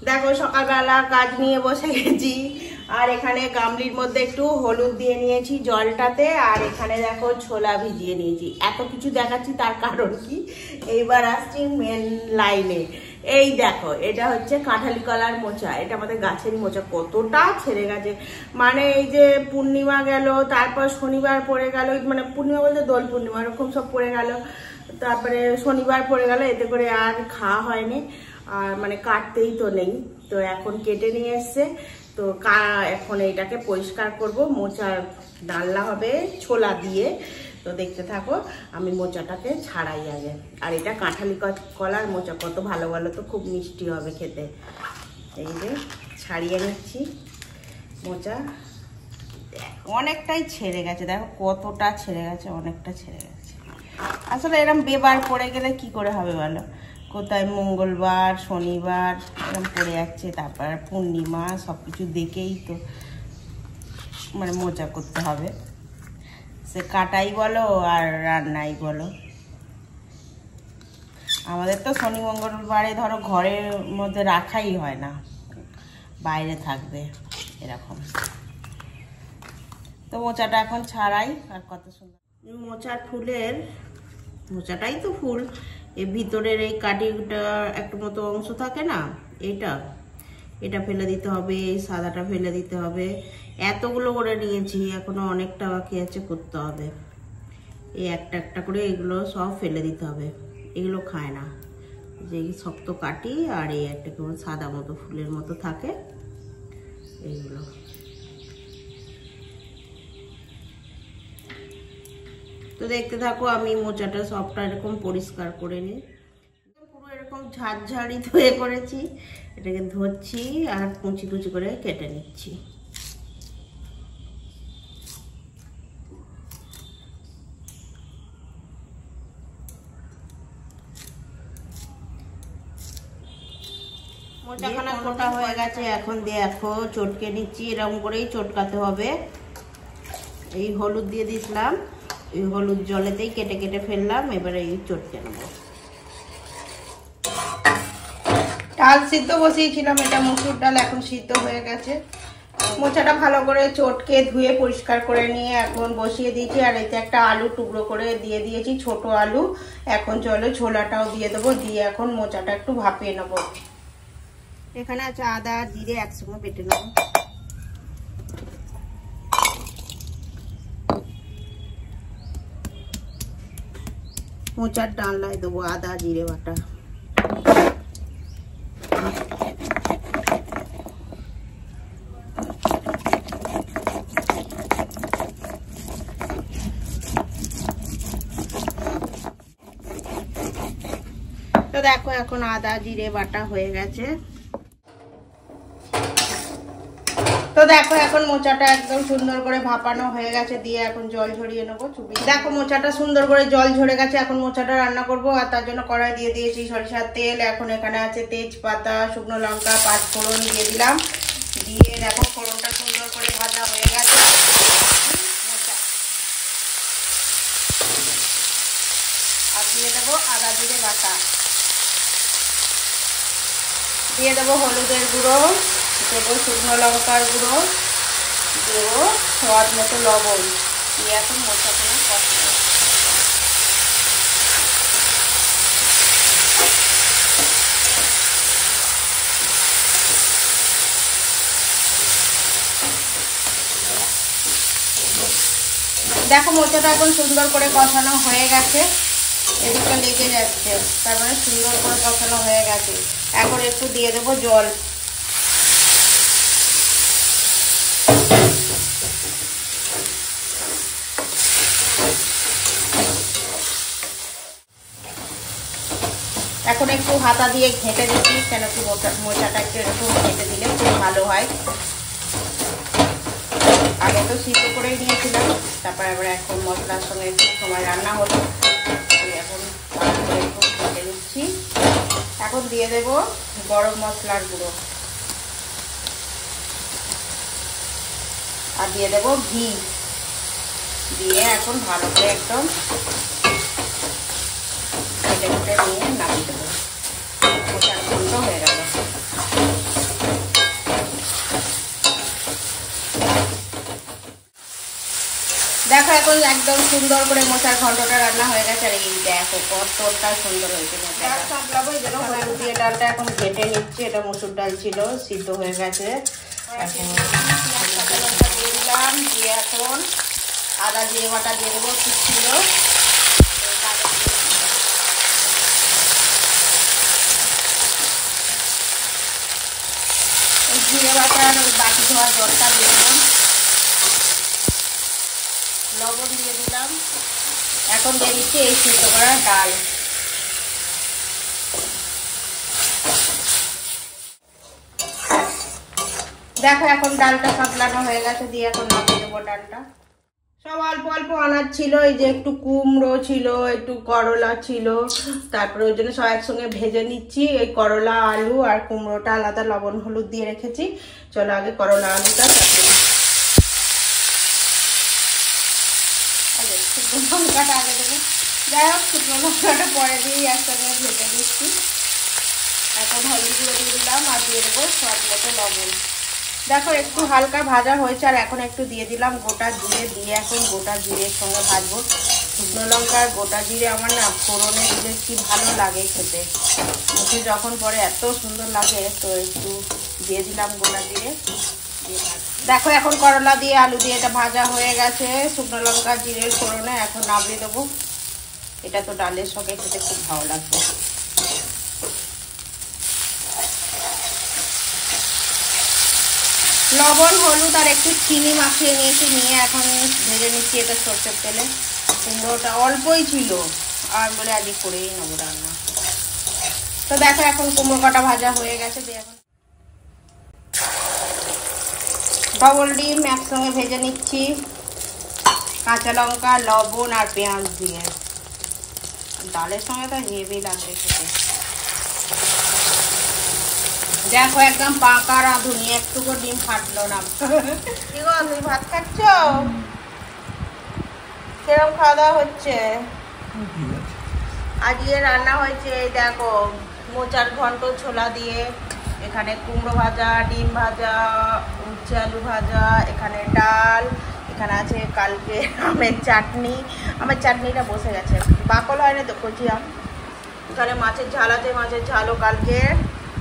দেখো সকালবেলা কাজ নিয়ে বসে গেছি, আর এখানে গামলির মধ্যে একটু হলুদ দিয়ে নিয়েছি জলটাতে, আর এখানে দেখো ছোলা ভিজিয়ে নিয়েছি। এত কিছু দেখাচ্ছি তার কারণ কি, এইবার আসছি মেন লাইনে। এই দেখো, এটা হচ্ছে কাঁঠালি কলার মোচা। এটা আমাদের গাছের মোচা, কতটা ছেড়ে গেছে। মানে এই যে পূর্ণিমা গেল, তারপর শনিবার পড়ে গেল, মানে পূর্ণিমা বলতে দোল পূর্ণিমা, এরকম সব পড়ে গেল, তারপরে শনিবার পড়ে গেল, এতে করে আর খাওয়া হয়নি। আর মানে কাটতেই তো নেই, তো এখন কেটে নিয়ে এসছে। তো এখন এইটাকে পরিষ্কার করব, মোচার ডালনা হবে ছোলা দিয়ে। তো দেখতে থাকো, আমি মোচাটাকে ছাড়াই আগে। আর এটা কাঁঠালি কলার মোচা, কত ভালো ভালো, তো খুব মিষ্টি হবে খেতে। এই যে ছাড়িয়ে নিচ্ছি মোচা। অনেকটাই ছেড়ে গেছে, দেখো কতটা ছেড়ে গেছে, অনেকটা ছেড়ে গেছে। আসলে এরকম বেবার পড়ে গেলে কি করে হবে বলো, কোথায় মঙ্গলবার শনিবার এরকম পড়ে যাচ্ছে, তারপর পূর্ণিমা, সব কিছু দেখেই তো মানে মোচা করতে হবে, সে কাটাই বলো আর রান্নাই বলো। আমাদের তো শনি মঙ্গলবারে ধরো ঘরের মধ্যে রাখাই হয় না, বাইরে থাকবে এরকম। তো মোচাটা এখন ছাড়াই। আর কত সুন্দর মোচার ফুলের, মোচাটাই তো ফুল, এর ভিতরের এই কাটিটা একটু মতো অংশ থাকে না, এটা ফেলে দিতে হবে, এই সাদাটা ফেলে দিতে হবে। এতগুলো করে নিয়েছি, এখনো অনেকটা বাকি আছে করতে হবে। এই একটা একটা করে এগুলো সব ফেলে দিতে হবে, এগুলো খায় না। যে শক্ত কাটি, আর এই একটা কেমন সাদা মতো ফুলের মতো থাকে, এইগুলো। তো দেখতে থাকো, আমি মোচাটা সবটা এরকম পরিষ্কার করে নিই, পুরো এরকম ঝাড়ঝাড়ি ধুয়ে করেছি। এটাকে ধরছি আর কুচি কুচি করে কেটে নিচ্ছি। মোচাখানা কোটা হয়ে গেছে, এখন দেখো চটকে নিচ্ছি। এরকম করেই চটকাতে হবে। এই হলুদ দিয়ে দিলাম, এই হলুদ জলেতেই কেটে কেটে ফেললাম। এবারে এই চটকে নেবো। ডাল সিদ্ধ বসিয়েছিলাম, এটা মসুর ডাল, এখন সিদ্ধ হয়ে গেছে। মোচাটা ভালো করে চটকে ধুয়ে পরিষ্কার করে নিয়ে এখন বসিয়ে দিয়েছি। আর এতে একটা আলু টুকরো করে দিয়ে দিয়েছি, ছোট আলু। এখন চলো ছোলাটাও দিয়ে দেবো, দিয়ে এখন মোচাটা একটু ভাপিয়ে নেবো। এখানে আছে আদা জিরে একসঙ্গে বেটে নেবো। মোচার ডালনায় দেবো আদা জিরে বাটা। তো দেখো এখন আদা জিরে বাটা হয়ে গেছে। তো দেখো এখন মোচাটা একদম সুন্দর করে ভাপানো হয়ে গেছে, দিয়ে এখন জল ঝরিয়ে নেবো চুবি। দেখো মোচাটা সুন্দর করে জল ঝরে গেছে, এখন মোচাটা রান্না করব। আর তার জন্য কড়াই দিয়ে দিয়েছি সরিষার তেল। এখন এখানে আছে তেজপাতা, শুকনো লঙ্কা, পাঁচফোড়ন দিয়ে দিলাম। দিয়ে দেখো ফোড়নটা সুন্দর করে ভাজা হয়ে গেছে। আর দিয়ে দেবো আদা জিরে বাটা, দিয়ে দেবো হলুদের গুঁড়ো, দেবো শুকনো লঙ্কার গুঁড়ো, দেবো স্বাদ মতো লবণ। দিয়ে এখন মোচাখানা কষাবো। দেখো মোচাটা এখন সুন্দর করে কষানো হয়ে গেছে, এদিকটা লেগে যাচ্ছে, তার মানে সুন্দর করে কষানো হয়ে গেছে। এখন একটু দিয়ে দেবো জল। এখন একটু হাতা দিয়ে ঘেঁটে দিচ্ছি, কেন কি মোচাটা একটু এরকম ঘেঁটে দিলে খুব ভালো হয়। আগে তো সিদ্ধ করেই নিয়েছিলাম, তারপর আবার এখন মশলার সঙ্গে একটু সময় রান্না হলো, এখন একটু ঘেঁটে নিচ্ছি। এখন দিয়ে দেবো গরম মশলার গুঁড়ো, আর দিয়ে দেবো ঘি। দিয়ে এখন ভালো করে একদম কেটে কেটে নিয়ে নামিয়ে দেবো। মোচার ঘন্ট হয়ে গেল। একদম সুন্দর করে মোচার ঘন্টটা রান্না হয়ে গেছে। আর এই দেখো কতটা সুন্দর হয়েছে। ডাল সামলাবো, এই জন্য হলুদ দিয়ে ডালটা এখন ঘেটে নিচ্ছি। এটা মসুর ডাল ছিল, সিদ্ধ হয়ে গেছে। এখন দিয়ে দিলাম, দিয়ে এখন আদা দিয়ে বাটা দিয়ে দেবো, ঠিক ছিল। জিরে বাটার বাটি ধোয়ার জলটা দিয়ে দিলাম, লবণ দিয়ে দিলাম। এখন দিয়ে দিচ্ছি এই সিদ্ধ করা ডাল। দেখো এখন ডালটা সাঁতলানো হয়ে গেছে, দিয়ে এখন নামিয়ে দেবো ডালটা। সব অল্প অল্প আনাজ ছিল, এই যে একটু কুমড়ো ছিল, একটু করলা ছিল, তারপরে ওই জন্য সব একসঙ্গে ভেজে নিচ্ছি। এই করলা আলু আর কুমড়োটা আলাদা লবণ হলুদ দিয়ে রেখেছি। চলো আগে করলা আলুটা চাপিয়ে শুকনো লঙ্কাটা আগে দেবো। যাই হোক, শুকনো লঙ্কাটা পরে দিয়েই একসঙ্গে ভেজে নিচ্ছি। এখন হলুদ গুঁড়ো দিয়ে দিলাম আর দিয়ে দেবো স্বাদ মতো লবণ। দেখো একটু হালকা ভাজা হয়েছে, আর এখন একটু দিয়ে দিলাম গোটা জিরে, দিয়ে এখন গোটা জিরের সঙ্গে ভাজবো। শুকনো লঙ্কার গোটা জিরে আমার না ফোড়নে দিলে কি ভালো লাগে খেতে, মুখে যখন পরে এত সুন্দর লাগে। তো একটু দিয়ে দিলাম গোটা জিরে। দেখো এখন করলা দিয়ে আলু দিয়ে এটা ভাজা হয়ে গেছে শুকনো লঙ্কা জিরের ফোড়নে। এখন নামিয়ে দেবো। এটা তো ডালের সঙ্গে খেতে খুব ভালো লাগবে। লবণ হলুদ আর একটু চিনি মাখিয়ে নিয়েছি, নিয়ে এখন ভেজে নিচ্ছি এটা সরষের তেলে। কুমড়োটা অল্পই ছিল, আর বলে আজকে করেই নেবো রান্না। তো দেখো এখন কুমড়ো কাটা ভাজা হয়ে গেছে। দিয়ে এখন ডবল ডিম একসঙ্গে ভেজে নিচ্ছি, কাঁচা লঙ্কা লবণ আর পেঁয়াজ দিয়ে। ডালের সঙ্গে তো হেভি লাগবে খেতে। দেখো একদম পাকা রাঁধুনি, একটুকু ডিম ফাটলো না। কি গো তুমি ভাত খাচ্ছ? সেরকম খাওয়া দাওয়া হচ্ছে? আজকে রান্না হয়েছে দেখো মোচার ঘন্ট ছোলা দিয়ে, এখানে কুমড়ো ভাজা, ডিম ভাজা, উচ্ছে আলু ভাজা, এখানে ডাল, এখানে আছে কালকে আমের চাটনি। আমের চাটনিটা বসে গেছে, বাকল হয় না তো, কচি আম। এখানে মাছের ঝাল আছে, মাছের ঝালও কালকে।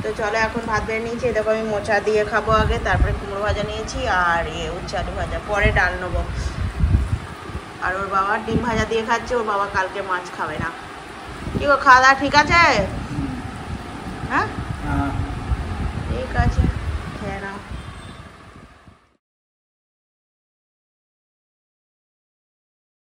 তো চলো এখন ভাত বেড়ে নিয়েছি। দেখো আমি মোচা দিয়ে খাবো আগে, তারপরে কুমড়ো ভাজা নিয়েছি, আর উচ্ছে আলু ভাজা পরে ডাল নেবো। আর ওর বাবা ডিম ভাজা দিয়ে খাচ্ছে, ওর বাবা কালকে মাছ খাবে না। কি গো খাওয়া দাওয়া ঠিক আছে? হ্যাঁ ঠিক আছে।